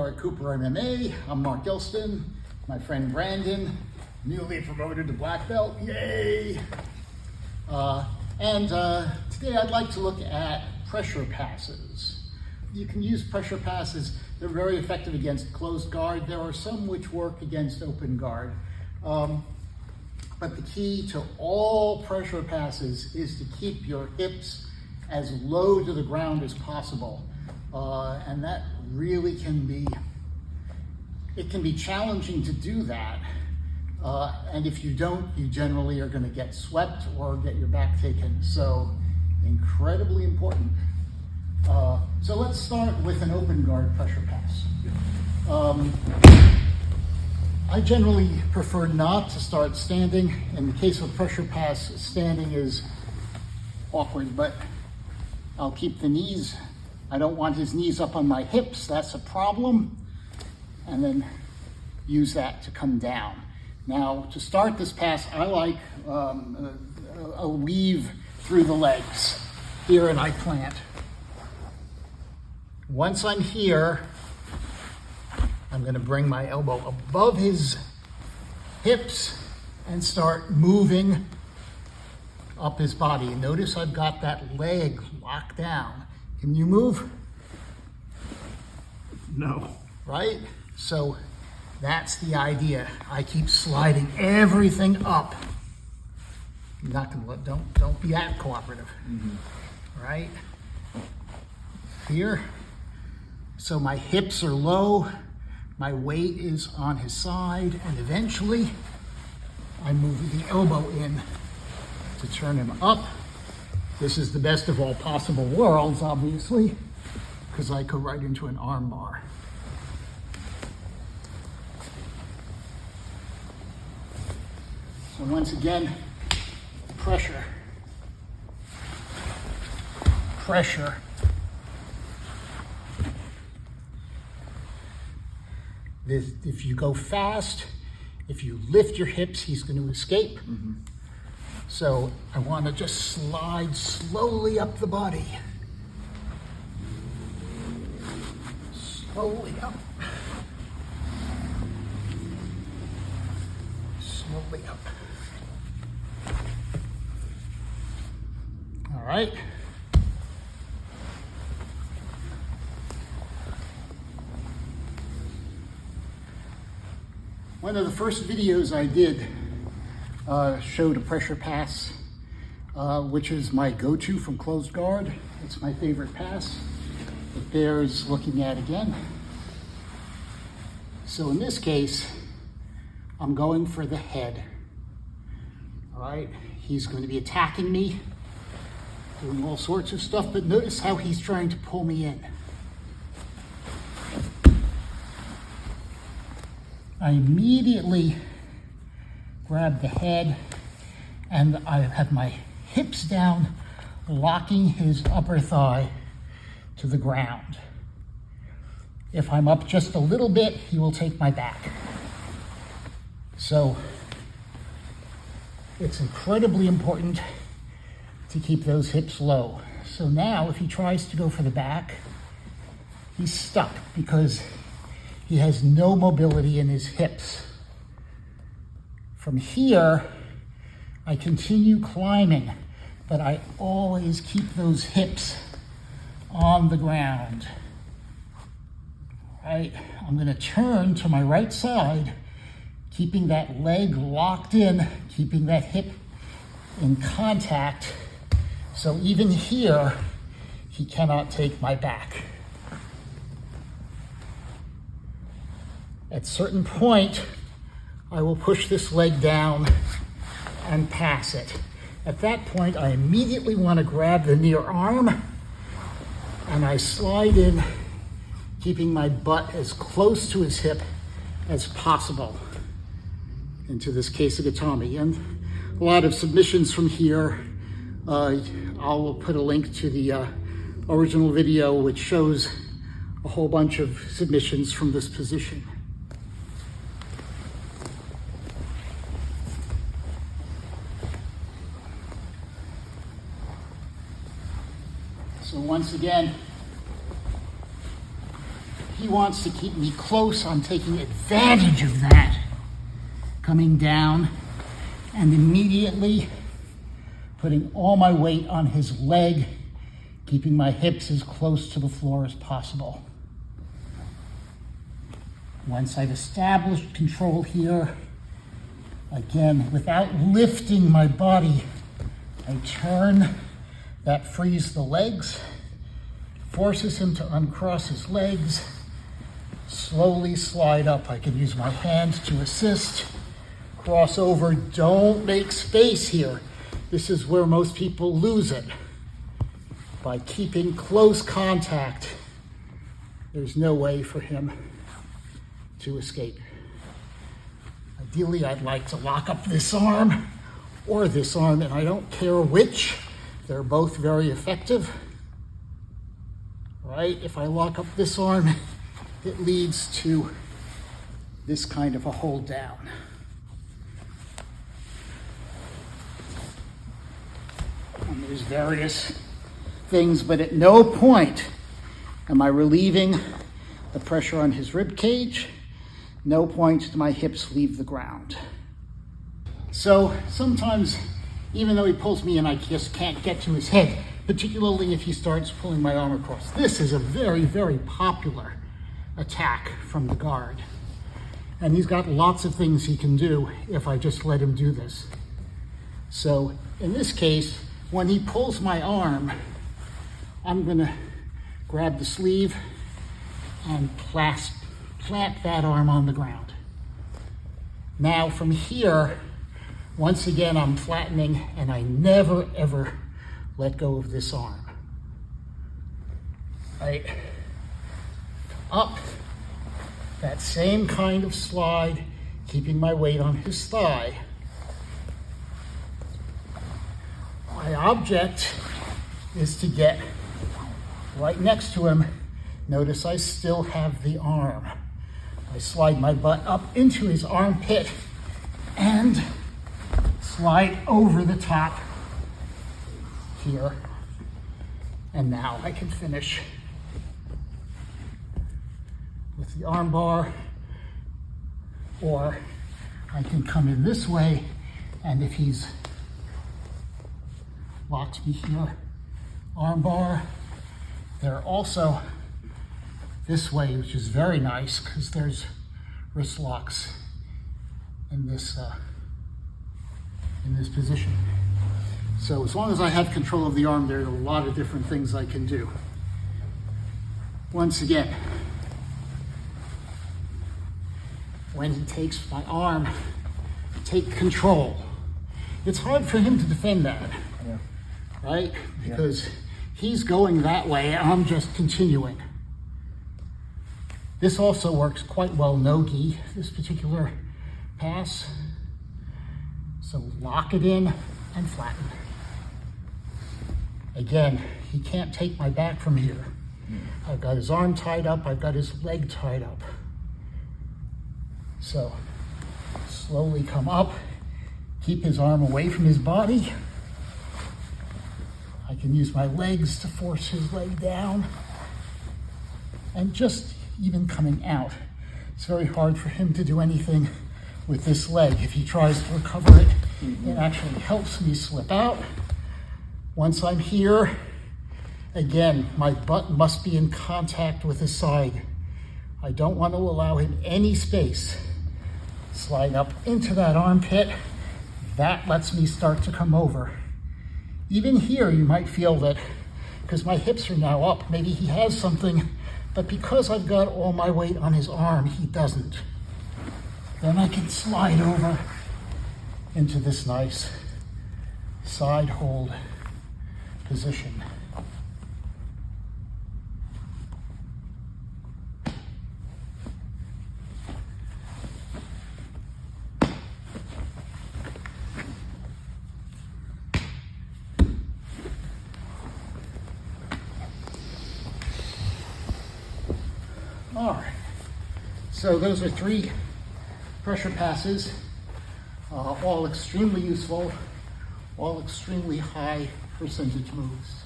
are at Cooper MMA. I'm Mark Gilston. My friend Brandon, newly promoted to black belt. Yay! Today I'd like to look at pressure passes. You can use pressure passes. They're very effective against closed guard. There are some which work against open guard. But the key to all pressure passes is to keep your hips as low to the ground as possible. And that really can be challenging to do that. And if you don't, you generally are going to get swept or get your back taken. So incredibly important. So let's start with an open guard pressure pass. I generally prefer not to start standing. In the case of pressure pass, standing is awkward, but I'll keep the knees. I don't want his knees up on my hips. That's a problem. And then use that to come down. Now, to start this pass, I like a weave through the legs. Here, and I plant. Once I'm here, I'm going to bring my elbow above his hips and start moving up his body. Notice I've got that leg locked down. Can you move? No. Right? So that's the idea. I keep sliding everything up. I'm not gonna don't be that cooperative. Right? Here. So my hips are low. My weight is on his side, and eventually I move the elbow in to turn him up. This is the best of all possible worlds, obviously, because I go right into an arm bar. So once again, pressure, pressure. If you go fast, if you lift your hips, he's going to escape. So I want to just slide slowly up the body. Slowly up. Slowly up. All right. One of the first videos I did showed a pressure pass, which is my go-to from closed guard. It's my favorite pass. It bears looking at again. So in this case, I'm going for the head. All right, he's going to be attacking me, doing all sorts of stuff, but notice how he's trying to pull me in. I immediately grab the head and I have my hips down, locking his upper thigh to the ground. If I'm up just a little bit, he will take my back. So it's incredibly important to keep those hips low. So now if he tries to go for the back, he's stuck because he has no mobility in his hips. From here, I continue climbing, but I always keep those hips on the ground. Right? I'm going to turn to my right side, keeping that leg locked in, keeping that hip in contact. So even here, he cannot take my back. At a certain point, I will push this leg down and pass it. At that point, I immediately want to grab the near arm and I slide in, keeping my butt as close to his hip as possible into this Kesagatami. And a lot of submissions from here. I'll put a link to the original video which shows a whole bunch of submissions from this position. So once again, he wants to keep me close, I'm taking advantage of that. Coming down and immediately putting all my weight on his leg, keeping my hips as close to the floor as possible. Once I've established control here, again, without lifting my body, I turn. That frees the legs, forces him to uncross his legs, slowly slide up. I can use my hand to assist, cross over. Don't make space here. This is where most people lose it. By keeping close contact, there's no way for him to escape. Ideally, I'd like to lock up this arm or this arm, and I don't care which. They're both very effective, right? If I lock up this arm, it leads to this kind of a hold down. And there's various things, but at no point am I relieving the pressure on his rib cage. No point do my hips leave the ground. So sometimes, even though he pulls me in, I just can't get to his head, particularly if he starts pulling my arm across. This is a very, very popular attack from the guard. And he's got lots of things he can do if I just let him do this. So in this case, when he pulls my arm, I'm gonna grab the sleeve and plant that arm on the ground. Now from here, once again, I'm flattening, and I never, ever let go of this arm. Right? Up, that same kind of slide, keeping my weight on his thigh. My object is to get right next to him. Notice I still have the arm. I slide my butt up into his armpit and slide over the top here. And now I can finish with the arm bar, or I can come in this way, and if he's locks me here, arm bar. They're also this way, which is very nice because there's wrist locks in this position. So as long as I have control of the arm, there are a lot of different things I can do. Once again, when he takes my arm, take control. It's hard for him to defend that, right? Because he's going that way, and I'm just continuing. This also works quite well no-gi, this particular pass. So lock it in and flatten. Again, he can't take my back from here. I've got his arm tied up, I've got his leg tied up. So slowly come up, keep his arm away from his body. I can use my legs to force his leg down. And just even coming out, it's very hard for him to do anything with this leg. If he tries to recover it, it actually helps me slip out. Once I'm here, again, my butt must be in contact with his side. I don't want to allow him any space. Slide up into that armpit. That lets me start to come over. Even here, you might feel that, because my hips are now up, maybe he has something, but because I've got all my weight on his arm, he doesn't. Then I can slide over into this nice side hold position. All right, so those are 3 pressure passes, all extremely useful, all extremely high percentage moves.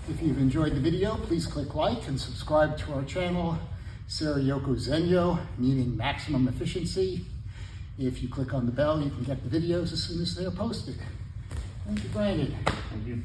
If you've enjoyed the video, please click like and subscribe to our channel, Sarayoko Zenyo, meaning maximum efficiency. If you click on the bell, you can get the videos as soon as they're posted. Thank you, Brandon. Thank you.